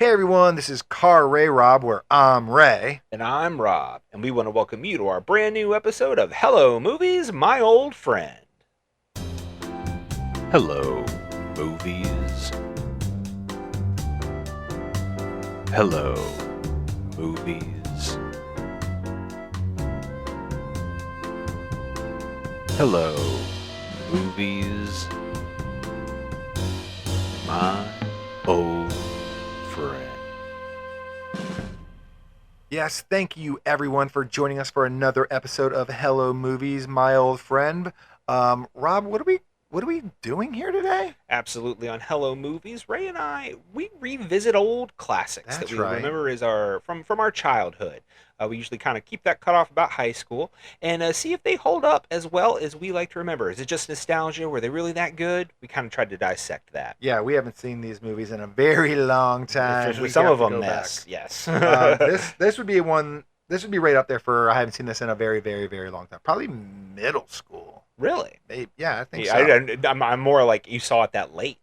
Hey everyone, this is Car Ray Rob, where I'm Ray. And I'm Rob, and we want to welcome you to our brand new episode of Hello Movies, My Old Friend. Hello, movies. Hello, movies. Hello, movies. My old friend. Yes, thank you everyone for joining us for another episode of Hello Movies, My Old Friend. Rob, what are we doing here today? Absolutely, on Hello Movies, Ray and we revisit old classics that That's we right. remember as from our childhood. We usually kind of keep that cut off about high school and see if they hold up as well as we like to remember. Is it just nostalgia? Were they really that good? We kind of tried to dissect that. Yeah, we haven't seen these movies in a very long time. For We some have of to them, go yes, back. yes. This would be one. This would be right up there for I haven't seen this in a very, very, very long time. Probably middle school. Really? Maybe, yeah, I think Yeah, so. I'm more like you saw it that late.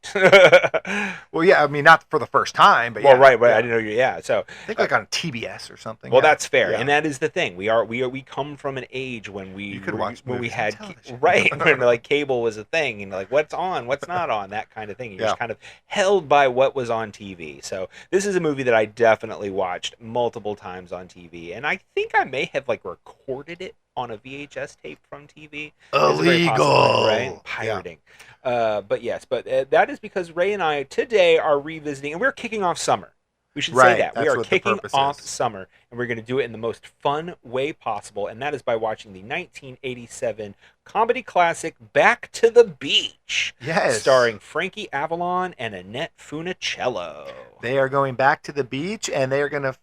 Well, yeah, I mean not for the first time, but Well, yeah, right. yeah. I didn't know you. Yeah, so I think like on TBS or something. well, Yeah, that's fair, yeah. and that is the thing. We come from an age when You could watch when we movies on had television. right when like cable was a thing, and like what's on, what's not on, that kind of thing. You're Yeah. just kind of held by what was on TV. So this is a movie that I definitely watched multiple times on TV, and I think I may have like recorded it on a VHS tape from TV. It's very possible, right? Illegal. Pirating. But yes, that is because Ray and I today are revisiting, and we're kicking off summer. We should say Right, that. We that's are what the kicking purpose off is. summer, and we're going to do it in the most fun way possible, and that is by watching the 1987 comedy classic Back to the Beach, Yes. starring Frankie Avalon and Annette Funicello. They are going back to the beach and they're gonna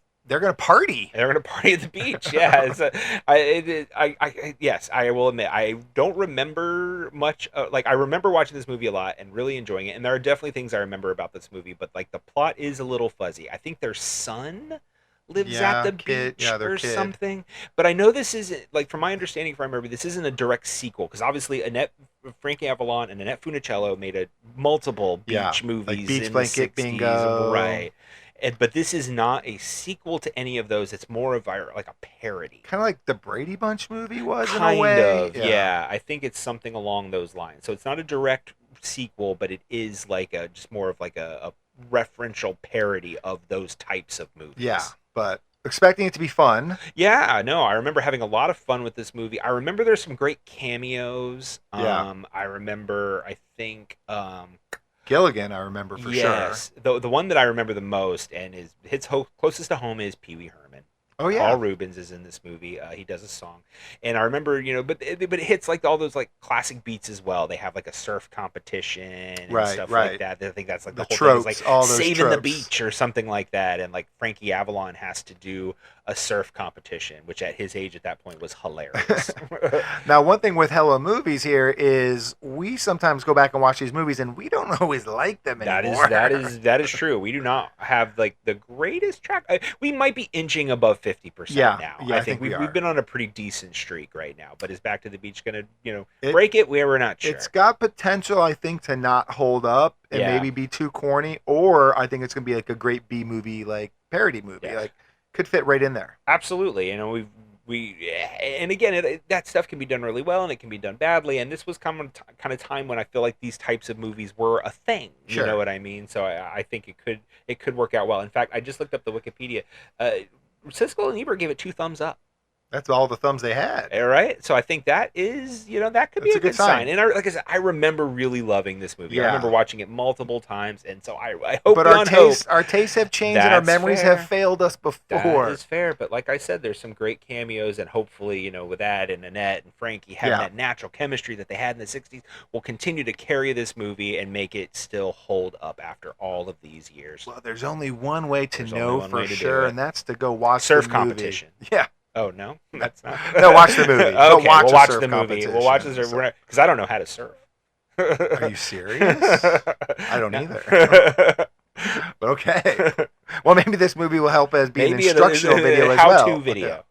party. They're going to party at the beach. Yeah, yes, I will admit I don't remember much. Like I remember watching this movie a lot and really enjoying it, and there are definitely things I remember about this movie, but like the plot is a little fuzzy. I think their son lives at the Kid. beach Yeah, their or kid. something, but I know this isn't like from my understanding, if I remember, this isn't a direct sequel because obviously Frankie Avalon and Annette Funicello made a multiple beach movies like Beach in Blanket the 60s, Bingo. right? But this is not a sequel to any of those. It's more of like a parody. Kind of like the Brady Bunch movie was in a Kind way. of, yeah. I think it's something along those lines. So it's not a direct sequel, but it is like just more of like a referential parody of those types of movies. Yeah, but expecting it to be fun. Yeah, no, I remember having a lot of fun with this movie. I remember there's some great cameos. Yeah. I remember, I think, Gilligan, I remember for sure. yes, the one that I remember the most and hits closest to home is Pee Wee Herman. Oh yeah. Paul Rubens is in this movie. He does a song, and I remember, but it hits like all those like classic beats as well. They have like a surf competition and stuff like that. I think that's like the whole tropes, thing is like all those saving the tropes. beach or something like that. And like Frankie Avalon has to do a surf competition, which at his age at that point was hilarious. Now, one thing with Hello Movies here is we sometimes go back and watch these movies and we don't always like them anymore. That is true. We do not have like the greatest track. We might be inching above 50% now. Yeah, I think we've been on a pretty decent streak right now. But is Back to the Beach gonna break it? We're not sure. It's got potential, I think, to not hold up and maybe be too corny, or I think it's gonna be like a great B movie, like parody movie, like could fit right in there. Absolutely. And again, that stuff can be done really well and it can be done badly. And this was kind of time when I feel like these types of movies were a thing. Sure. You know what I mean? So I think it could work out well. In fact, I just looked up the Wikipedia. Siskel and Ebert gave it 2 thumbs up. That's all the thumbs they had. All right, so I think that is, that could be a good sign. And like I said, I remember really loving this movie. I remember watching it multiple times, and so I hope. But our tastes have changed, and our memories have failed us before. That is fair, but like I said, there's some great cameos, and hopefully, with that and Annette and Frankie having that natural chemistry that they had in the '60s, will continue to carry this movie and make it still hold up after all of these years. Well, there's only one way to know for sure, and that's to go watch surf the movie. competition. Yeah. Oh no, that's not. No, watch the movie. Okay, Don't watch we'll watch surf the movie. competition. We'll watch the surf because I don't know how to surf. Are you serious? I don't either. But okay. Well, maybe this movie will help as being an Maybe instructional video as how-to well. video.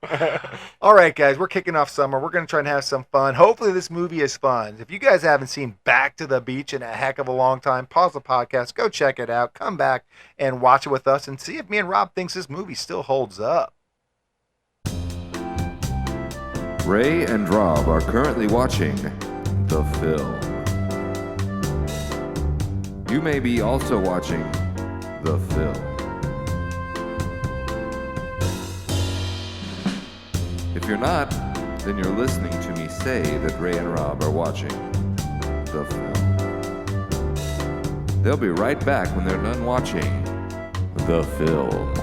All right, guys, we're kicking off summer. We're going to try and have some fun. Hopefully, this movie is fun. If you guys haven't seen Back to the Beach in a heck of a long time, pause the podcast, go check it out, come back and watch it with us and see if me and Rob thinks this movie still holds up. Ray and Rob are currently watching the film. You may be also watching the film. If you're not, then you're listening to me say that Ray and Rob are watching the film. They'll be right back when they're done watching the film.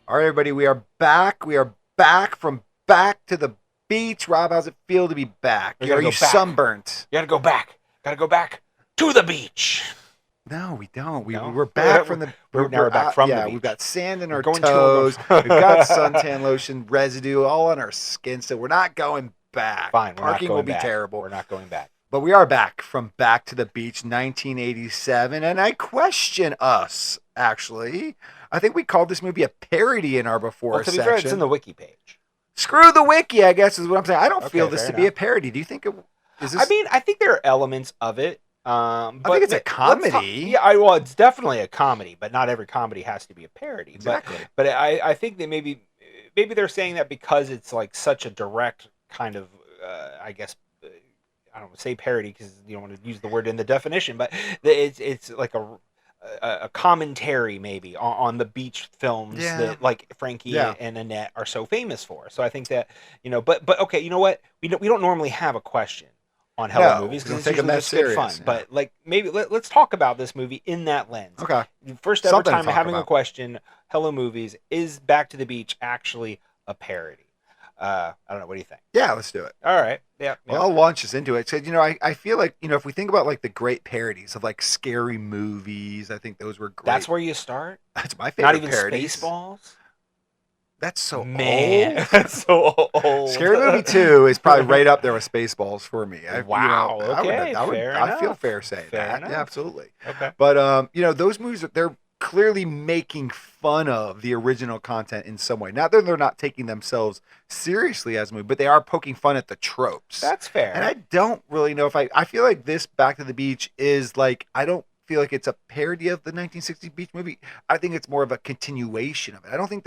All right, everybody, we are back. We are back from Back to the Beach. Rob, how's it feel to be back? Are you sunburnt? You gotta go back. Gotta go back to the beach. No, we don't. No? We're back from the. We're back from the beach. We've got sand in our Going toes. We've got suntan lotion residue all on our skin, so we're not going back. Fine, we're Parking not going will be back. terrible. We're not going back. But we are back from Back to the Beach, 1987, and I question us, actually. I think we called this movie a parody in our before Well, to be section. fair, it's in the wiki page. Screw the wiki, I guess, is what I'm saying. I don't Okay, feel this fair to be a parody. Do you think it is this? I mean, I think there are elements of it. But I think it's a comedy. Well, it's definitely a comedy, but not every comedy has to be a parody. Exactly. But I think that maybe they're saying that because it's like such a direct kind of, I guess, I don't want to say parody because you don't want to use the word in the definition, but it's like a commentary maybe on the beach films that like Frankie and Annette are so famous for. So I think that, but okay, you know what? We don't normally have a question on Hello Movies because it's usually just good fun. But like maybe let's talk about this movie in that lens. Okay. First ever time having a question, Hello Movies, is Back to the Beach actually a parody? I don't know. What do you think? Yeah, let's do it. All right. Yeah. Well, I'll launch us into it. So, I feel like, if we think about like the great parodies of like scary movies, I think those were great. That's where you start? That's my favorite Not even parodies. Spaceballs? That's so old. That's so old. Scary Movie 2 is probably right up there with Spaceballs for me. Wow. Okay. I feel fair saying that. Enough. Yeah, absolutely. Okay. But, those movies, they're clearly making fun of the original content in some way. Not that they're not taking themselves seriously as a movie, but they are poking fun at the tropes. That's fair. And I don't really know if I feel like this Back to the Beach is like, I don't feel like it's a parody of the 1960s beach movie. I think it's more of a continuation of it. I don't think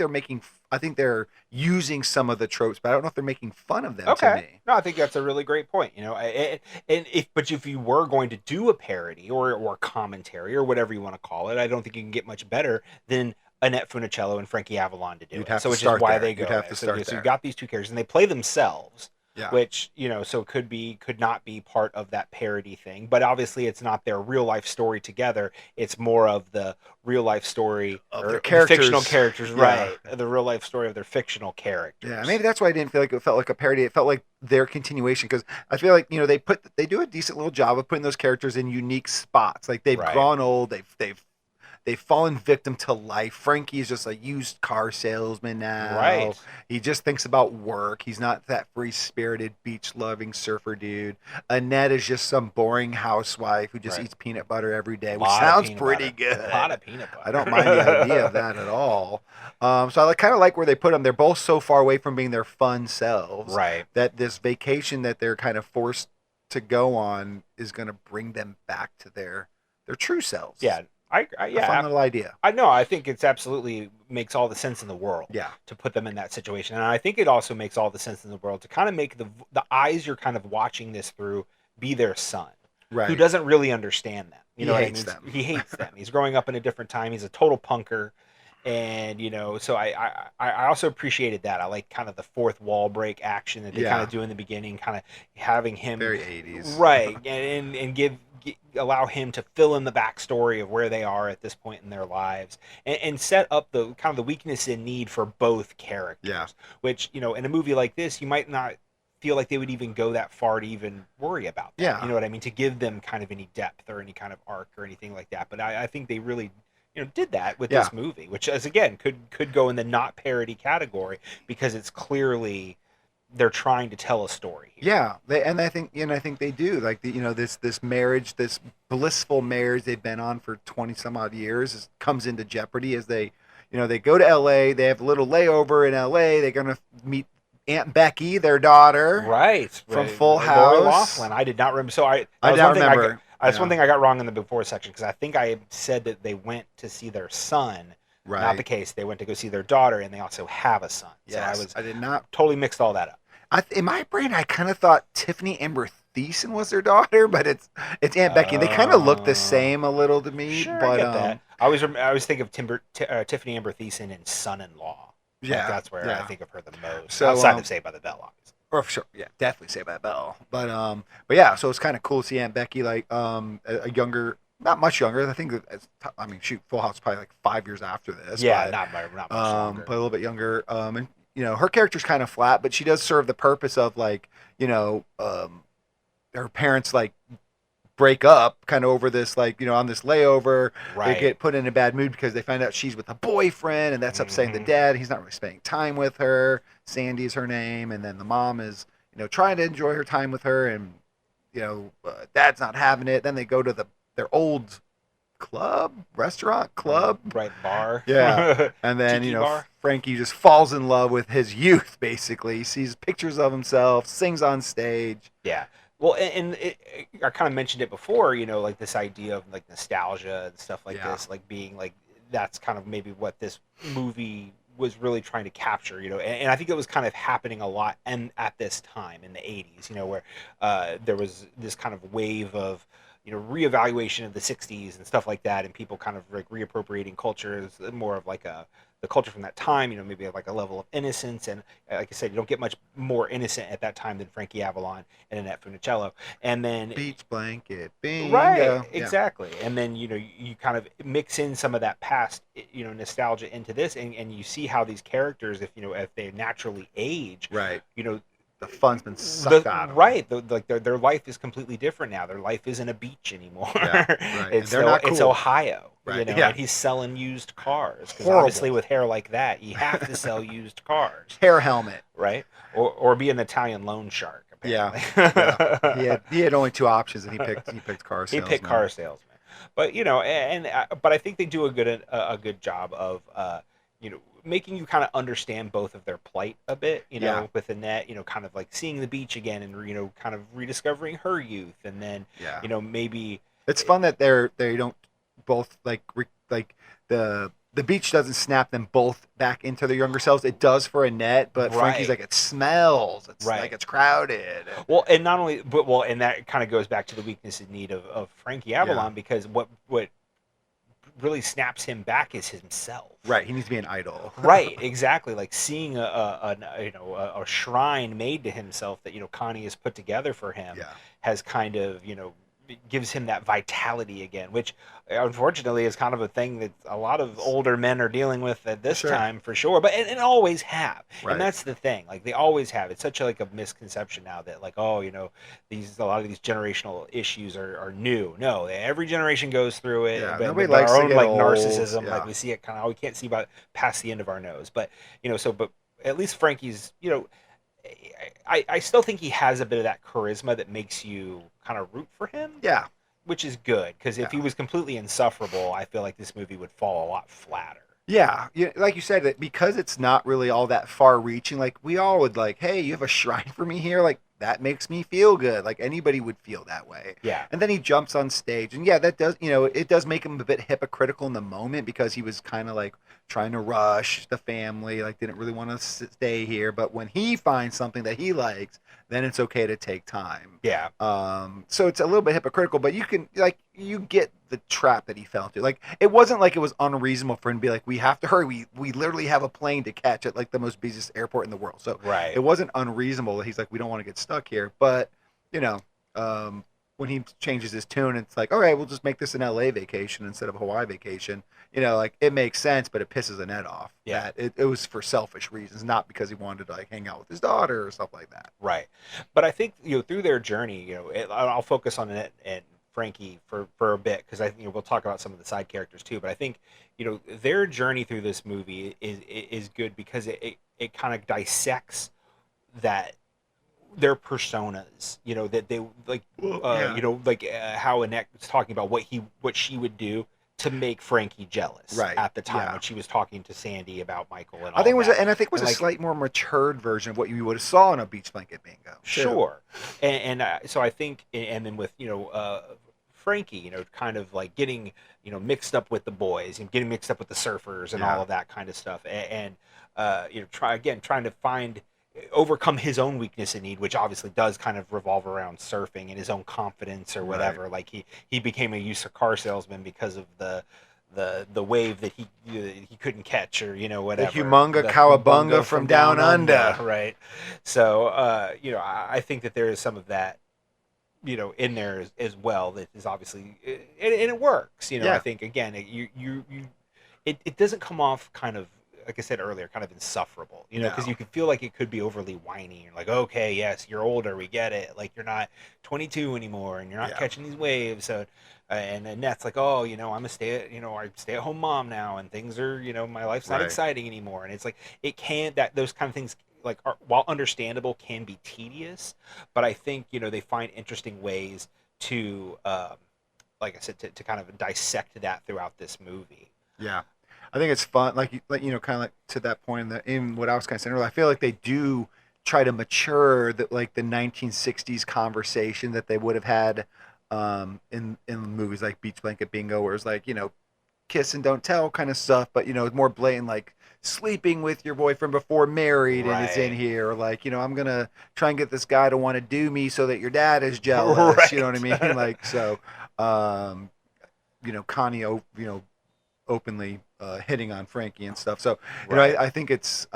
I think they're using some of the tropes, but I don't know if they're making fun of them to me. No, I think that's a really great point. But if you were going to do a parody or commentary or whatever you want to call it, I don't think you can get much better than Annette Funicello and Frankie Avalon to do it. So which is why they go there. So you've got these two characters and they play themselves. Yeah. Which, so could not be part of that parody thing. But obviously it's not their real life story together. It's more of the real life story of their characters. Fictional characters, right. The real life story of their fictional characters. Yeah, maybe that's why I didn't feel like it felt like a parody. It felt like their continuation because I feel like, they do a decent little job of putting those characters in unique spots. Like they've grown old, they've fallen victim to life. Frankie is just a used car salesman now. Right. He just thinks about work. He's not that free-spirited, beach-loving surfer dude. Annette is just some boring housewife who just eats peanut butter every day, which sounds pretty good. A lot of peanut butter. I don't mind the idea of that at all. So I kind of like where they put them. They're both so far away from being their fun selves. Right. That this vacation that they're kind of forced to go on is going to bring them back to their true selves. Yeah. A fun little idea. I know. I think it's absolutely makes all the sense in the world. Yeah. To put them in that situation, and I think it also makes all the sense in the world to kind of make the eyes you're kind of watching this through be their son, right? Who doesn't really understand them. He hates them. He hates them. He's growing up in a different time. He's a total punker, and so I also appreciated that. I like kind of the fourth wall break action that they kind of do in the beginning, kind of having him very 80s, right, and allow him to fill in the backstory of where they are at this point in their lives and set up the kind of the weakness and need for both characters. Yeah. Which, in a movie like this, you might not feel like they would even go that far to even worry about that. Yeah. You know what I mean? To give them kind of any depth or any kind of arc or anything like that. But I think they really did that with this movie, which as again could go in the not parody category because it's clearly they're trying to tell a story here. Yeah, I think they do. Like this marriage, this blissful marriage they've been on for 20 some odd years comes into jeopardy as they go to LA, they have a little layover in LA, they're going to meet Aunt Becky, their daughter. Right. From Full House. Lori Loughlin. I did not remember. So I did not remember. That's one thing I got wrong in the before section because I think I said that they went to see their son. Right. Not the case. They went to go see their daughter, and they also have a son. Yes, so I did not totally mixed all that up. In my brain, I kind of thought Tiffany Amber Thiessen was their daughter, but it's Aunt Becky. They kind of look the same a little to me. Sure, but I get that. I always think of Tiffany Amber Thiessen in Son-in-Law. Yeah, that's where I think of her the most. So, outside of Saved by the Bell, obviously. Or sure, yeah, definitely Saved by the Bell. But yeah, so it's kind of cool to see Aunt Becky like a younger, not much younger. I think Full House is probably like 5 years after this. Yeah, not much longer. But a little bit younger. And her character's kind of flat, but she does serve the purpose of like her parents like break up kind of over this like on this layover. Right. They get put in a bad mood because they find out she's with a boyfriend, and that's upsetting the dad. He's not really spending time with her. Sandy's her name, and then the mom is trying to enjoy her time with her, and dad's not having it. Then they go to their old restaurant club, right, bar. Yeah. And then Frankie just falls in love with his youth. Basically, he sees pictures of himself, sings on stage. Yeah. Well, and I kind of mentioned it before, like this idea of like nostalgia and stuff like this, like being like that's kind of maybe what this movie was really trying to capture, and I think it was kind of happening a lot and at this time in the 80s, where there was this kind of wave of reevaluation of the 60s and stuff like that, and people kind of like reappropriating cultures, more of like the culture from that time, maybe like a level of innocence. And like I said, you don't get much more innocent at that time than Frankie Avalon and Annette Funicello. And then beach blanket, bingo. Right, exactly. And then you kind of mix in some of that past nostalgia into this, and you see how these characters, if they naturally age, right, the fun's been sucked out of them. Right. Their life is completely different now. Their life isn't a beach anymore. Yeah, right. It's Ohio. Right. And he's selling used cars. Because obviously with hair like that, you have to sell used cars. Hair helmet. Right. Or be an Italian loan shark. Apparently. Yeah. He had only two options, and he picked car salesman. He picked car salesman. But but I think they do a good job of making you kind of understand both of their plight a bit, with Annette, kind of like seeing the beach again and, kind of rediscovering her youth. And then, maybe it's fun that they don't both like the beach doesn't snap them both back into their younger selves. It does for Annette, but Frankie's like, it smells. It's like it's crowded. Well, and not only, and that kind of goes back to the weakness and need of Frankie Avalon, because what really snaps him back is himself. Right, he needs to be an idol. Right, exactly. Like seeing a shrine made to himself that Connie has put together for him has kind of gives him that vitality again, which unfortunately is kind of a thing that a lot of older men are dealing with at this time for sure, but and always have. Right. And that's the thing, like they always have. It's such a misconception now that like, a lot of these generational issues are new. No, every generation goes through it. Yeah, but nobody likes our own to get old, narcissism, yeah. like we see it kind of, we can't see about past the end of our nose, but but at least Frankie's, I still think he has a bit of that charisma that makes you kind of root for him. Yeah. Which is good, because if he was completely insufferable, I feel like this movie would fall a lot flatter. Yeah, like you said, that because it's not really all that far-reaching. Like we all would like, hey, you have a shrine for me here. Like that makes me feel good. Like anybody would feel that way. Yeah. And then he jumps on stage, and that does, it does make him a bit hypocritical in the moment because he was kind of like trying to rush the family, like didn't really want to stay here. But when he finds something that he likes, then it's okay to take time. Yeah. So it's a little bit hypocritical, but you get the trap that he fell into. Like it wasn't like it was unreasonable for him to be like, we have to hurry. We literally have a plane to catch at like the most busiest airport in the world. So it wasn't unreasonable that he's like, we don't want to get stuck here. But when he changes his tune, it's like, all right, we'll just make this an LA vacation instead of a Hawaii vacation. Like it makes sense, but it pisses Annette off. Yeah. That it was for selfish reasons, not because he wanted to like hang out with his daughter or stuff like that. Right. But I think, through their journey, I'll focus on Annette and Frankie for a bit, because I think we'll talk about some of the side characters too. But I think their journey through this movie is good because it kind of dissects that their personas, that they like, how Annette was talking about what she would do to make Frankie jealous at the time when she was talking to Sandy about Michael and all I think it was, that. and I think it was a slight more matured version of what you would have saw in a Beach Blanket Bingo. Sure, and so I think, and then with Frankie, kind of like getting mixed up with the boys and getting mixed up with the surfers and all of that kind of stuff, and trying to overcome his own weakness and need, which obviously does kind of revolve around surfing and his own confidence or whatever. Like he became a used car salesman because of the wave that he couldn't catch, or whatever. The humunga cowabunga from down under. Right. So I think that there is some of that in there as well, that is obviously, and it works. I think again it doesn't come off kind of, like I said earlier, kind of insufferable, because you can feel like it could be overly whiny. You're like, okay, yes, you're older, we get it. Like, you're not 22 anymore, and you're not catching these waves. So, and Annette's like, oh, I'm a stay-at-home mom now, and things are, my life's not exciting anymore. And it's like, those kind of things, like, while understandable, can be tedious. But I think, they find interesting ways to, like I said, to kind of dissect that throughout this movie. Yeah. I think it's fun, kind of like to that point in what I was kind of saying earlier. I feel like they do try to mature the 1960s conversation that they would have had in movies like Beach Blanket Bingo, where it's like, kiss and don't tell kind of stuff, but more blatant, like sleeping with your boyfriend before married and it's in here, or like, I'm gonna try and get this guy to want to do me so that your dad is jealous. You know what I mean? Like, so Connie openly hitting on Frankie and stuff. So I think it's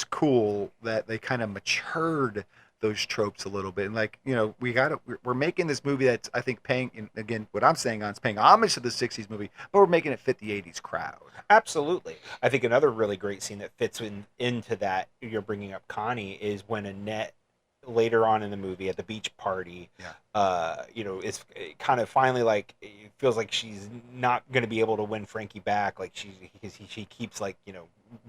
cool that they kind of matured those tropes a little bit, and like, we're making this movie that's, I think, paying, and again, what I'm saying on, it's paying homage to the 60s movie, but we're making it fit the 80s crowd. Absolutely. I think another really great scene that fits into that, you're bringing up Connie, is when Annette later on in the movie at the beach party, it's kind of finally, like, it feels like she's not going to be able to win Frankie back, like because she keeps, like,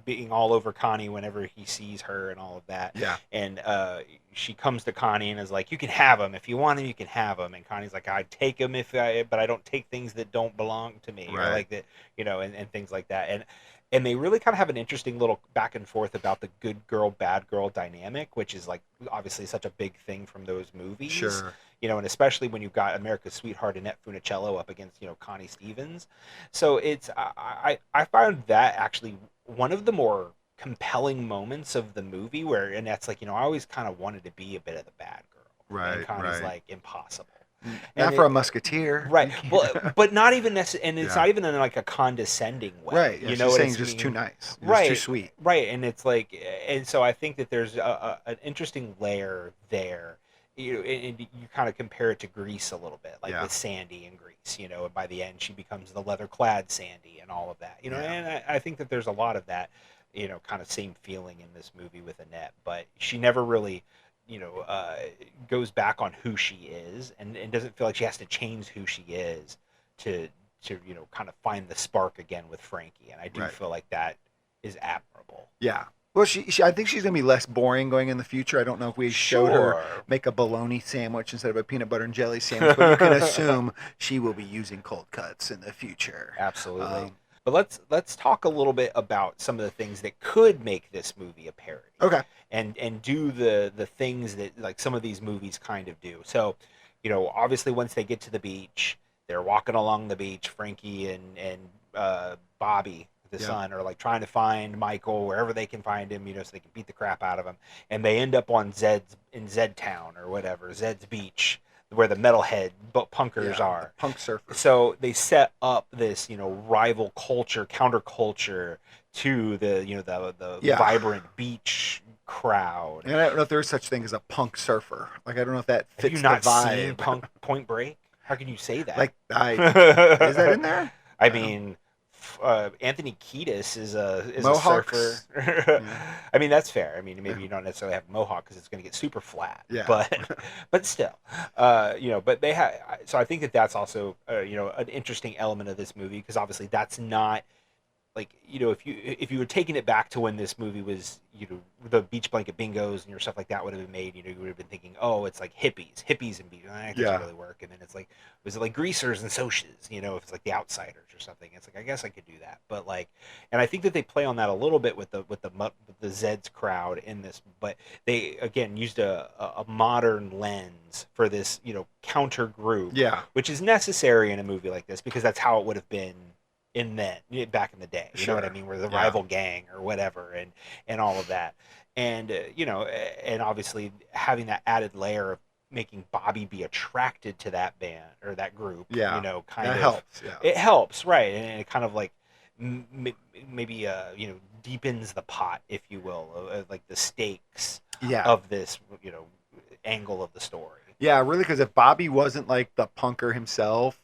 being all over Connie whenever he sees her and all of that. And she comes to Connie and is like, you can have him if you want him, you can have him. And Connie's like, I'd take him but I don't take things that don't belong to me, or like that, and things like that. And they really kind of have an interesting little back and forth about the good girl, bad girl dynamic, which is, like, obviously such a big thing from those movies. Sure. And especially when you've got America's sweetheart Annette Funicello up against, Connie Stevens. So it's, I found that actually one of the more compelling moments of the movie, where Annette's like, I always kind of wanted to be a bit of the bad girl. Right. And Connie's like, impossible. Not for a musketeer, right? Well, but not even necessarily, and it's not even in like a condescending way, right? Yeah, she's saying just too nice, right? Too sweet, right? And it's like, and so I think that there's an interesting layer there, and you kind of compare it to Grease a little bit, like with Sandy and Grease, and by the end she becomes the leather-clad Sandy and all of that, and I think that there's a lot of that, kind of same feeling in this movie with Annette, but she never really, goes back on who she is, and doesn't feel like she has to change who she is to kind of find the spark again with Frankie. And I do feel like that is admirable. Yeah. Well, she I think she's going to be less boring going in the future. I don't know if we showed her make a bologna sandwich instead of a peanut butter and jelly sandwich, but you can assume she will be using cold cuts in the future. Absolutely. But let's talk a little bit about some of the things that could make this movie a parody. Okay. And do the things that, like, some of these movies kind of do. So, obviously once they get to the beach, they're walking along the beach. Frankie and Bobby, the son, are like trying to find Michael wherever they can find him, so they can beat the crap out of him. And they end up on Zed Town or whatever, Zed's Beach, where the metalhead punkers are. Punk surfers. So they set up this, rival culture, counterculture to the vibrant beach crowd. And I don't know if there's such thing as a punk surfer. Like, I don't know if that fits the vibe. Have you not seen Point Break? How can you say that? Like, is that in there? I mean, Anthony Kiedis is a Mohawks. surfer. I mean, that's fair. I mean, maybe you don't necessarily have a mohawk because it's going to get super flat. Yeah. But still, but they have. So I think that's also an interesting element of this movie, because obviously that's not like, if you were taking it back to when this movie was, the beach blanket bingos and stuff like that would have been made, you would have been thinking, oh, it's like hippies and beach. That doesn't really work. And then it's like, was it like greasers and socias? If it's like the Outsiders or something, it's like, I guess I could do that. But like, and I think that they play on that a little bit with the Zeds crowd in this, but they again used a modern lens for this, counter group, which is necessary in a movie like this, because that's how it would have been back in the day, you know what I mean, where the rival gang or whatever, and all of that, and and obviously having that added layer of making Bobby be attracted to that band or that group, helps. It helps, right? And it kind of like maybe deepens the pot, if you will, of like the stakes of this angle of the story. Yeah, really, because if Bobby wasn't like the punker himself,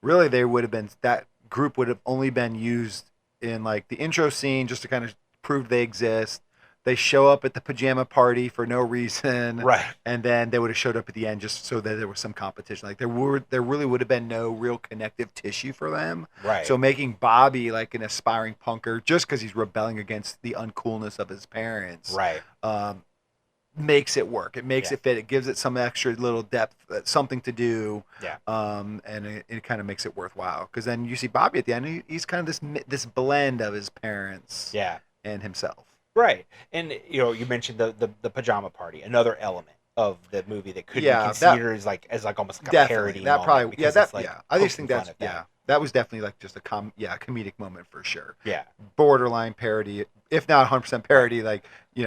really they would have been that group would have only been used in like the intro scene just to kind of prove they exist. They show up at the pajama party for no reason, right? And then they would have showed up at the end just so that there was some competition. Like there really would have been no real connective tissue for them, right? So making Bobby like an aspiring punker just because he's rebelling against the uncoolness of his parents, right? Makes it work. It makes it fit. It gives it some extra little depth, something to do. Yeah. And it kind of makes it worthwhile, because then you see Bobby at the end. He's kind of this blend of his parents. Yeah. And himself. Right. And you mentioned the pajama party, another element of the movie that could be considered as almost like a parody. That probably I just think that's that was definitely like just a comedic moment for sure. Yeah. Borderline parody, if not 100% parody, like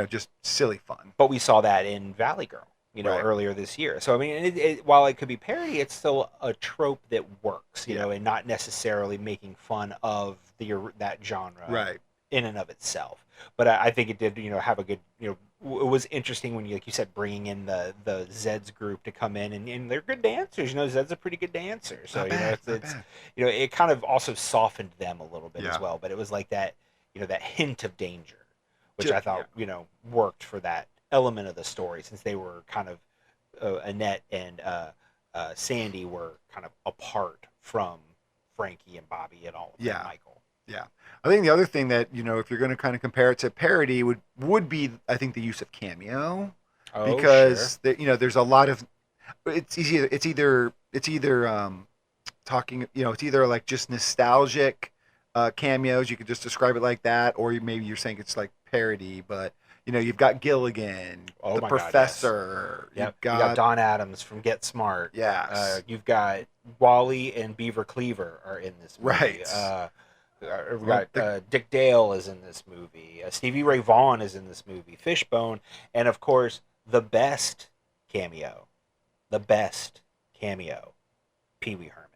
just silly fun. But we saw that in Valley Girl, earlier this year. So I mean, while it could be parody, it's still a trope that works, and not necessarily making fun of that genre, right, in and of itself. But I think it did, have a good, it was interesting when like you said, bringing in the Zeds group to come in, and they're good dancers. Zed's a pretty good dancer, so it's it kind of also softened them a little bit as well. But it was like that, that hint of danger, which I thought worked for that element of the story, since they were kind of Annette and Sandy were kind of apart from Frankie and Bobby and all of Michael. Yeah. I think the other thing that, if you're going to kind of compare it to parody would be, I think, the use of cameo. Oh, because there's a lot of it's either talking, it's either like just nostalgic cameos, you could just describe it like that, or maybe you're saying it's like parody, but you've got Gilligan, the Professor, God, yes. You got Don Adams from Get Smart. Yes. You've got Wally and Beaver Cleaver are in this movie. Right. We got Dick Dale is in this movie. Stevie Ray Vaughan is in this movie. Fishbone, and of course the best cameo, Pee Wee Herman.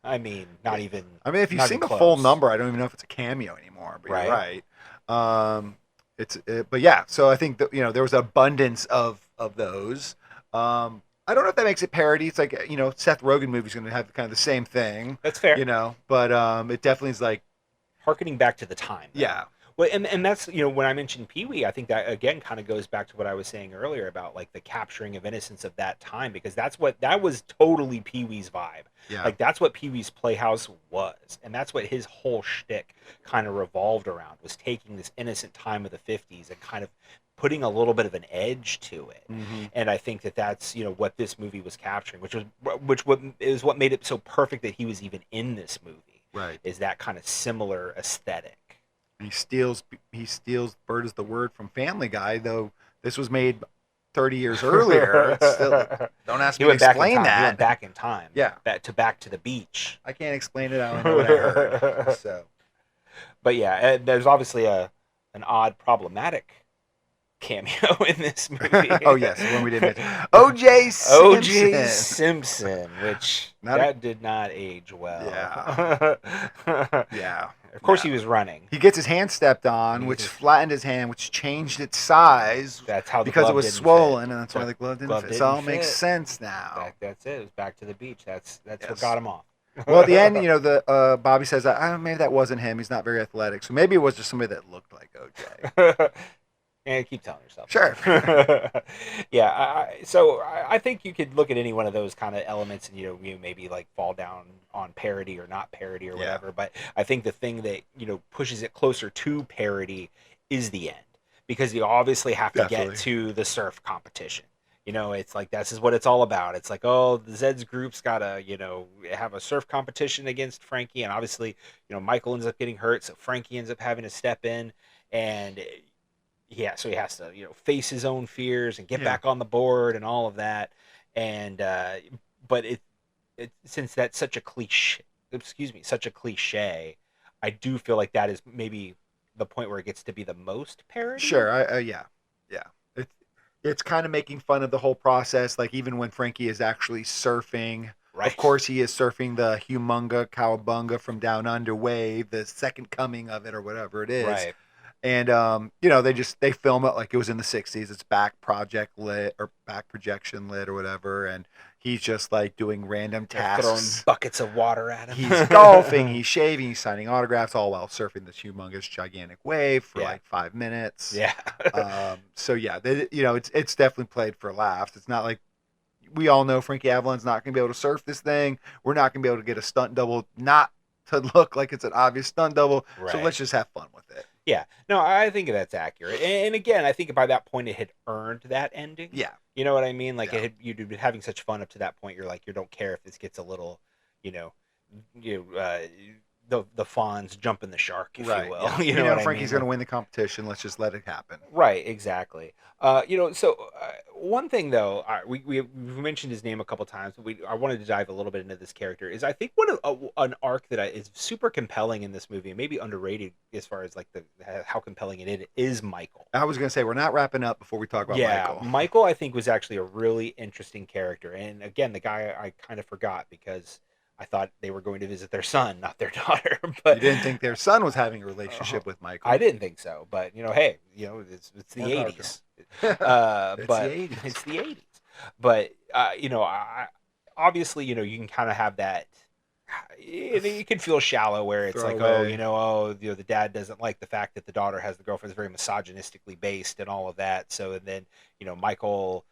I mean, not even. I mean, if you sing a full number, I don't even know if it's a cameo anymore. But you're right. But yeah. So I think that there was an abundance of those. I don't know if that makes it parody. It's like Seth Rogen movie's going to have kind of the same thing. That's fair. But it definitely is like harkening back to the time. Though. Yeah. Well, and that's when I mentioned Pee-wee, I think that again kind of goes back to what I was saying earlier about like the capturing of innocence of that time, because that was totally Pee-wee's vibe. Yeah. Like that's what Pee-wee's Playhouse was, and that's what his whole shtick kind of revolved around, was taking this innocent time of the 50s and kind of putting a little bit of an edge to it. Mm-hmm. And I think that that's what this movie was capturing, which is what made it so perfect that he was even in this movie. Right. Is that kind of similar aesthetic. He steals Bird is the Word from Family Guy, though this was made 30 years earlier. Still, don't ask me to explain that. He went back in time. Yeah. Back to the beach. I can't explain it. I only know what I heard. So. But yeah, there's obviously an odd problematic cameo in this movie. Oh yes, when we did mention O.J. Simpson, which did not age well. Yeah. Yeah. Of course, he was running. He gets his hand stepped on, which flattened his hand, which changed its size. That's how because it was swollen, and that's why the glove didn't fit. So it all makes sense now. That's it. It was back to the beach. That's what got him off. Well, at the end, the Bobby says, maybe that wasn't him. He's not very athletic. So maybe it was just somebody that looked like OJ. And keep telling yourself. Sure. Yeah. So I think you could look at any one of those kind of elements and, you maybe like fall down on parody or not parody or whatever. But I think the thing that, pushes it closer to parody is the end. Because you obviously have to get to the surf competition. It's like, this is what it's all about. It's like, oh, the Zed's group's got to, have a surf competition against Frankie. And obviously, Michael ends up getting hurt. So Frankie ends up having to step in. And so he has to, face his own fears and get back on the board and all of that. And, but since that's such a cliche, I do feel like that is maybe the point where it gets to be the most parody. Sure. Yeah. It's kind of making fun of the whole process. Like even when Frankie is actually surfing, of course he is surfing the humunga cowabunga from down under wave, the second coming of it or whatever it is. Right. And they film it like it was in the 60s. It's back projection lit or whatever, and he's just like doing random tasks, throwing buckets of water at him. He's golfing, he's shaving, he's signing autographs, all while surfing this humongous gigantic wave for like 5 minutes. Yeah. So it's definitely played for laughs. It's not like, we all know Frankie Avalon's not going to be able to surf this thing. We're not going to be able to get a stunt double not to look like it's an obvious stunt double. Right. So let's just have fun with it. Yeah. No, I think that's accurate. And again, I think by that point it had earned that ending. Yeah. You know what I mean? Like you'd been having such fun up to that point. You're like, you don't care if this gets a little, the fawns jumping the shark, if you will. Yeah. You know what Frankie's I mean? going to win the competition. Let's just let it happen. Right, exactly. One thing though, we've mentioned his name a couple times, but I wanted to dive a little bit into this character. Is I think an arc that is super compelling in this movie, and maybe underrated as far as like how compelling it is Michael. I was going to say, we're not wrapping up before we talk about Michael. Yeah, Michael I think was actually a really interesting character, and again, the guy I kind of forgot because I thought they were going to visit their son, not their daughter. But you didn't think their son was having a relationship with Michael. I didn't think so, but hey, it's the 80s. It's the 80s. But obviously, you can kind of have that. You can feel shallow where it's like, the dad doesn't like the fact that the daughter has the girlfriend is very misogynistically based and all of that. So and then Michael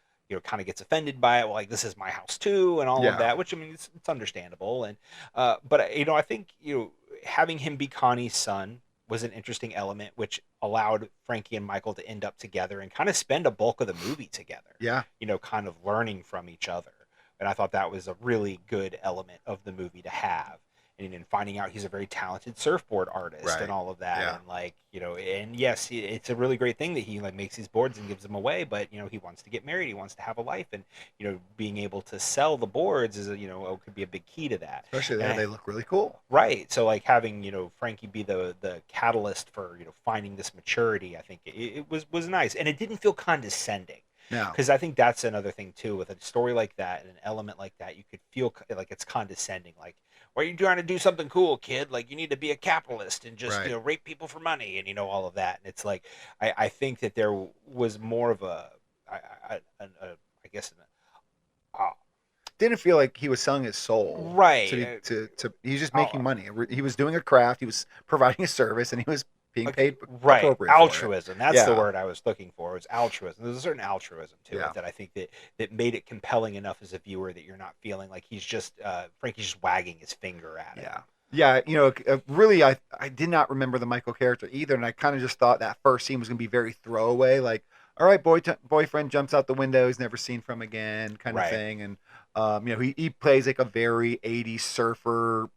kind of gets offended by it. Well, like, this is my house too, and all of that, which I mean, it's understandable. And but I think having him be Connie's son was an interesting element, which allowed Frankie and Michael to end up together and kind of spend a bulk of the movie together. Yeah, kind of learning from each other. And I thought that was a really good element of the movie to have. And in finding out he's a very talented surfboard artist and all of that. Yeah. And like, and yes, it's a really great thing that he like makes these boards and gives them away, but he wants to get married, he wants to have a life, and being able to sell the boards is could be a big key to that. Especially they look really cool. Right. So like having, Frankie be the catalyst for, finding this maturity, I think it was nice. And it didn't feel condescending. No. Because I think that's another thing too, with a story like that and an element like that, you could feel like it's condescending. Like, why are you trying to do something cool, kid? Like, you need to be a capitalist and just rape people for money and all of that. And it's like, I think that there was more of didn't feel like he was selling his soul, right? To he's just making money. He was doing a craft. He was providing a service, and he was being paid appropriate. Altruism. That's the word I was looking for. It was altruism. There's a certain altruism to it that I think that made it compelling enough as a viewer that you're not feeling like he's just Frankie's just wagging his finger at it. Yeah. Really, I did not remember the Michael character either, and I kind of just thought that first scene was going to be very throwaway, like, all right, boyfriend jumps out the window, he's never seen from again, kind of thing, and he plays like a very 80s surfer,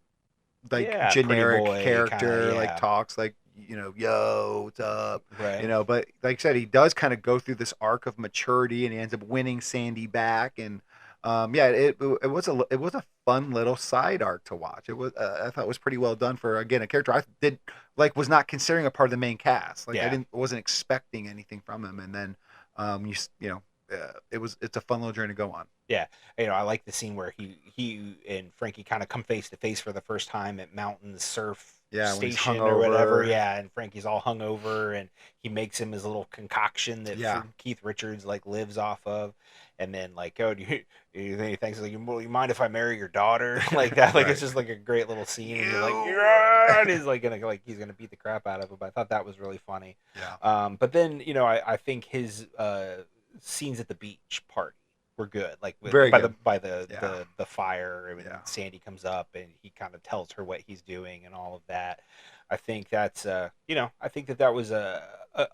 like generic character, kinda, like talks like, yo, what's up? Right. But like I said, he does kind of go through this arc of maturity, and he ends up winning Sandy back, and it was a fun little side arc to watch. It was I thought it was pretty well done for, again, a character I was not considering a part of the main cast. Like I wasn't expecting anything from him, and then it's a fun little journey to go on. Yeah, I like the scene where he and Frankie kind of come face to face for the first time at Mountains Surf station or whatever. Yeah, and Frankie's all hungover, and he makes him his little concoction that Keith Richards like lives off of, and then like, oh, do you think he thinks like, you mind if I marry your daughter? Like that, like it's just like a great little scene, and you're like, yeah, and he's like he's gonna beat the crap out of him. But I thought that was really funny. Yeah. But then I think his scenes at the beach party were good, like by the fire, and Sandy comes up and he kind of tells her what he's doing and all of that. I think that's I think that was a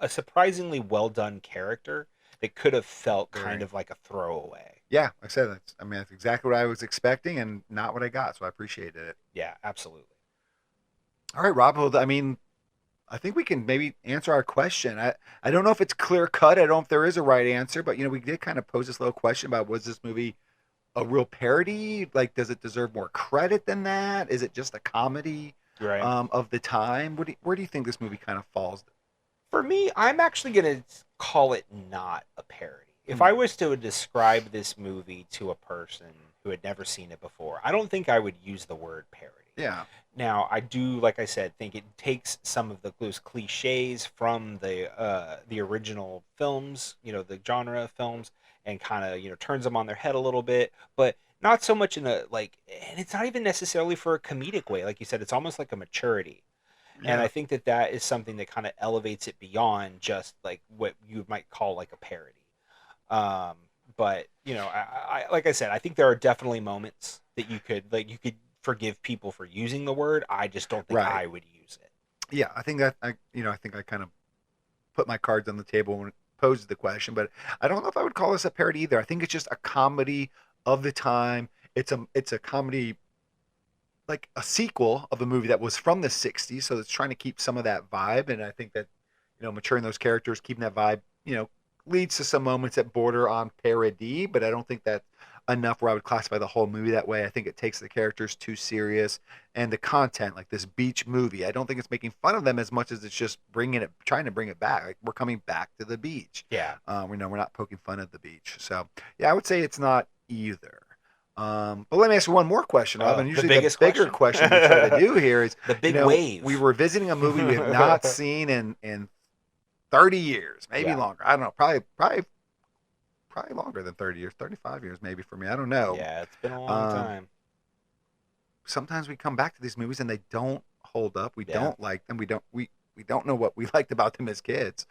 surprisingly well done character that could have felt kind of like a throwaway. Yeah, like I said, that's exactly what I was expecting and not what I got, so I appreciated it. Yeah, absolutely. All right, Rob, well, I think we can maybe answer our question. I don't know if it's clear cut. I don't know if there is a right answer, but we did kind of pose this little question about, was this movie a real parody? Like, does it deserve more credit than that? Is it just a comedy of the time? Where do you think this movie kind of falls? For me, I'm actually going to call it not a parody. If I was to describe this movie to a person who had never seen it before, I don't think I would use the word parody. Yeah. Now, I do, like I said, think it takes some of those cliches from the original films, the genre films, and kind of, turns them on their head a little bit, but not so much in and it's not even necessarily for a comedic way. Like you said, it's almost like a maturity. Yeah. And I think that is something that kind of elevates it beyond just like what you might call like a parody. But I like I said, I think there are definitely moments that you could forgive people for using the word. I just don't think I would use it. Yeah, I think that I kind of put my cards on the table when it posed the question, but I don't know if I would call this a parody either. I think it's just a comedy of the time. It's a comedy, like a sequel of a movie that was from the 60s, so it's trying to keep some of that vibe, and I think that maturing those characters, keeping that vibe, leads to some moments that border on parody, but I don't think that's enough where I would classify the whole movie that way. I think it takes the characters too serious, and the content, like this beach movie, I don't think it's making fun of them as much as it's just trying to bring it back. Like, we're coming back to the beach. Yeah. We're not poking fun at the beach. So yeah, I would say it's not either. But let me ask you one more question, Rob. And usually the bigger question we try to do here is the big wave. We were visiting a movie we have not seen in 30 years, maybe longer. I don't know, probably longer than 30 years, 35 years maybe for me. I don't know. Yeah, it's been a long time. Sometimes we come back to these movies and they don't hold up. We don't like them. We don't know what we liked about them as kids.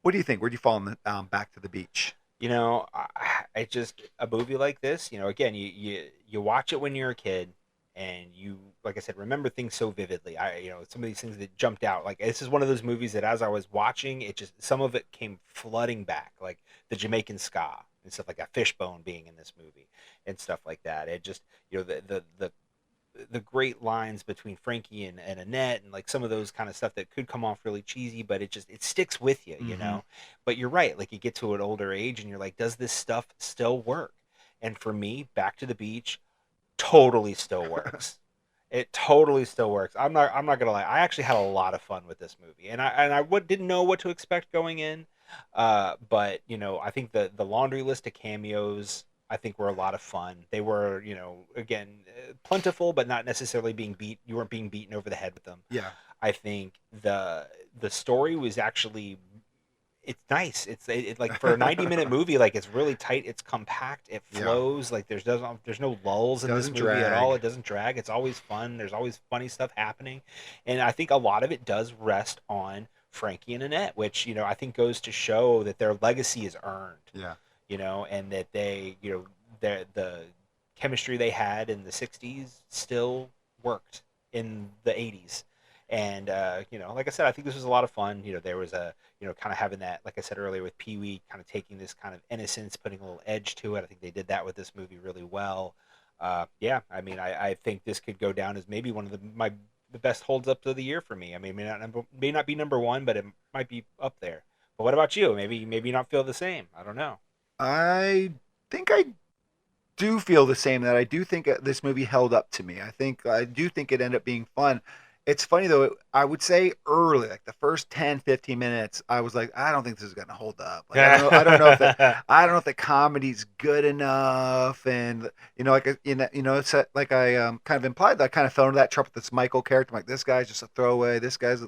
What do you think? Where do you fall on the Back to the Beach? I just, a movie like this, again, you watch it when you're a kid, and you, like I said, remember things so vividly. Some of these things that jumped out. Like, this is one of those movies that as I was watching, some of it came flooding back, like the Jamaican ska and stuff like that, Fishbone being in this movie and stuff like that. It just, the great lines between Frankie and Annette, and like some of those kind of stuff that could come off really cheesy, but it sticks with you, But you're right, like you get to an older age and you're like, does this stuff still work? And for me, Back to the Beach totally still works. It totally still works. I'm not gonna lie. I actually had a lot of fun with this movie, and I didn't know what to expect going in. But I think the laundry list of cameos, I think, were a lot of fun. They were, again, plentiful, but not necessarily you weren't being beaten over the head with them. Yeah. I think the story was actually, it's nice. It's like for a 90-minute movie, like it's really tight. It's compact. It flows. Like there's no lulls in this movie at all. It doesn't drag. It's always fun. There's always funny stuff happening, and I think a lot of it does rest on Frankie and Annette, which I think goes to show that their legacy is earned. Yeah. And that they, the chemistry they had in the 60s still worked in the 80s. And, like I said, I think this was a lot of fun. There was kind of having that, like I said earlier, with Pee Wee, kind of taking this kind of innocence, putting a little edge to it. I think they did that with this movie really well. I think this could go down as maybe one of the best holds up of the year for me. I mean, may not be number one, but it might be up there. But what about you? Maybe not feel the same. I don't know. I think I do feel the same, that I do think this movie held up to me. I do think it ended up being fun. It's funny though. I would say early, like the first 10, 15 minutes, I was like, I don't think this is going to hold up. Like, I don't know if the comedy's good enough, and like it's like I kind of implied that I kind of fell into that trope with this Michael character. I'm like, this guy's just a throwaway. This guy's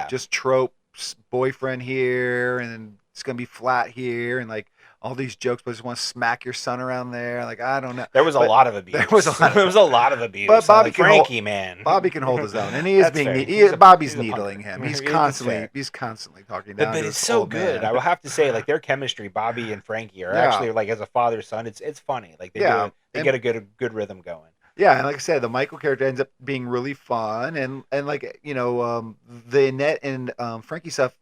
just tropes boyfriend here, and it's going to be flat here, and like all these jokes, but I just want to smack your son around there. Like, I don't know. There was a lot of abuse. There was a lot of abuse. But Bobby Frankie, man. Bobby can hold his own, and he is being Bobby's needling him. He's constantly talking down. But it's so good. I will have to say, like, their chemistry, Bobby and Frankie, are actually like as a father son. It's funny. Like they get a good rhythm going. Yeah, and like I said, the Michael character ends up being really fun, and like the Annette and Frankie stuff.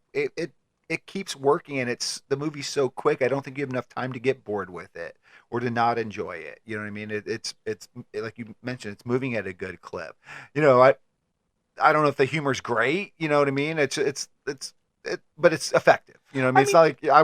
It keeps working, and the movie's so quick. I don't think you have enough time to get bored with it or to not enjoy it. You know what I mean? It's like you mentioned, it's moving at a good clip. I don't know if the humor's great. You know what I mean? But it's effective. You know what I mean? It's not like I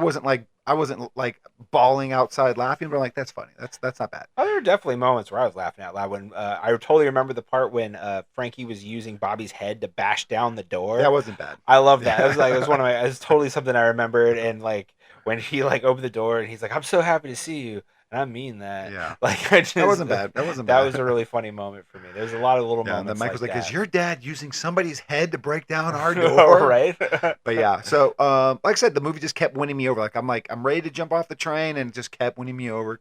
wasn't like bawling outside laughing, but I'm like, that's funny. That's not bad. Oh, there were definitely moments where I was laughing out loud when I totally remember the part when Frankie was using Bobby's head to bash down the door. That wasn't bad. I love that. It was totally something I remembered. And like when he like opened the door and he's like, "I'm so happy to see you." And I mean that. Yeah. Like that wasn't bad. That was a really funny moment for me. There's a lot of little moments. And Mike was like, that. "Is your dad using somebody's head to break down our door?" Right. But yeah. So like I said, the movie just kept winning me over. I'm ready to jump off the train, and it just kept winning me over.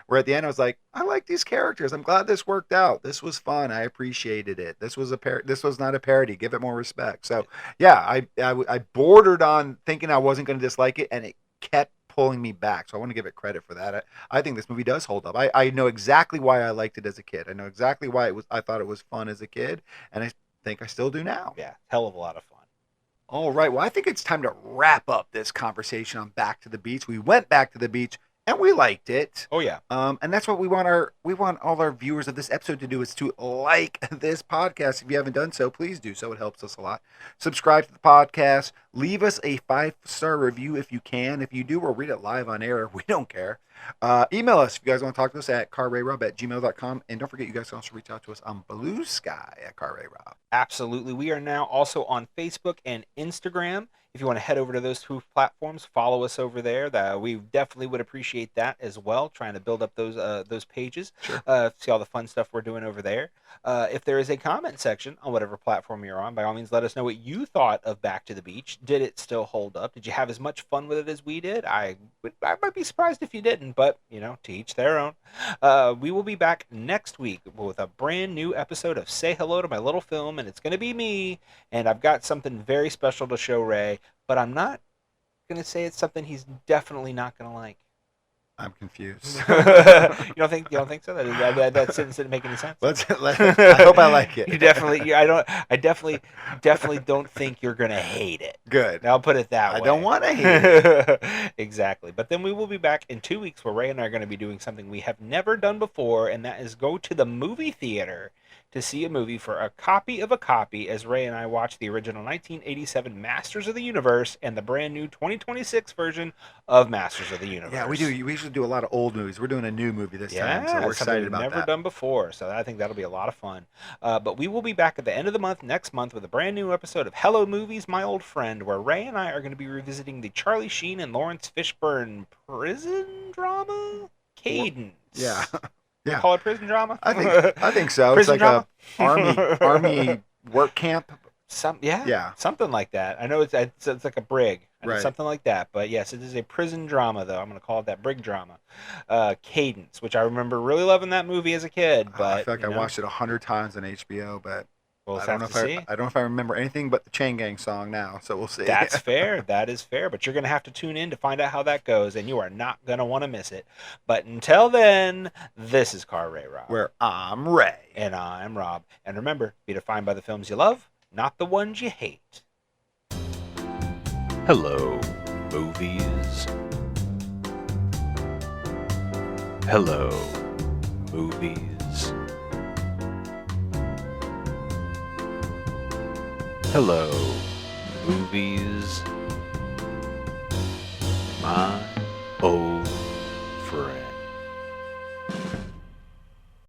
Where at the end I was like, I like these characters. I'm glad this worked out. This was fun. I appreciated it. This was not a parody. Give it more respect. So yeah, I bordered on thinking I wasn't going to dislike it, and it kept pulling me back. So I want to give it credit for that. I think this movie does hold up. I know exactly why I liked it as a kid. I know exactly why I thought it was fun as a kid, and I think I still do now. Yeah, hell of a lot of fun. All right. Well, I think it's time to wrap up this conversation on Back to the Beach. We went back to the beach and we liked it. Oh yeah. And that's what we want all our viewers of this episode to do, is to like this podcast. If you haven't done so, please do so. It helps us a lot. Subscribe to the podcast. Leave us a 5-star review if you can. If you do, we'll read it live on air. We don't care. Email us if you guys want to talk to us at carrayrob@gmail.com. And don't forget, you guys can also reach out to us on Blue Sky at carrayrob. Absolutely. We are now also on Facebook and Instagram. If you want to head over to those two platforms, follow us over there. We definitely would appreciate that as well, trying to build up those pages. Sure. See all the fun stuff we're doing over there. If there is a comment section on whatever platform you're on, by all means, let us know what you thought of Back to the Beach. Did it still hold up? Did you have as much fun with it as we did? I might be surprised if you didn't, but, to each their own. We will be back next week with a brand new episode of Say Hello to My Little Film, and it's going to be me, and I've got something very special to show Ray, but I'm not going to say it's something he's definitely not going to like. I'm confused. You don't think so? That sentence didn't make any sense. I hope I like it. I definitely don't think you're gonna hate it. Good. I'll put it that way. I don't want to hate it. Exactly. But then we will be back in 2 weeks where Ray and I are going to be doing something we have never done before, and that is go to the movie theater to see a movie for a copy of a copy, as Ray and I watch the original 1987 Masters of the Universe and the brand new 2026 version of Masters of the Universe. Yeah, we do. We usually do a lot of old movies. We're doing a new movie this time, so we're excited about that. Never done before, so I think that'll be a lot of fun. But we will be back at the end of the month, next month, with a brand new episode of Hello Movies, My Old Friend, where Ray and I are going to be revisiting the Charlie Sheen and Lawrence Fishburne prison drama, Cadence. Yeah. Yeah. Call it prison drama? I think so. Prison it's like drama? a army work camp. Yeah, something like that. I know it's like a brig, right. Something like that. But yes, it is a prison drama, though. I'm going to call it that brig drama. Cadence, which I remember really loving that movie as a kid. But I feel like I watched it 100 times on HBO, but I don't know if I remember anything but the Chain Gang song now. So we'll see. That's fair. That is fair. But you're going to have to tune in to find out how that goes, and you are not going to want to miss it. But until then, this is Car Ray Rob, where I'm Ray and I'm Rob. And remember, be defined by the films you love, not the ones you hate. Hello, movies. Hello, movies. Hello, movies. My old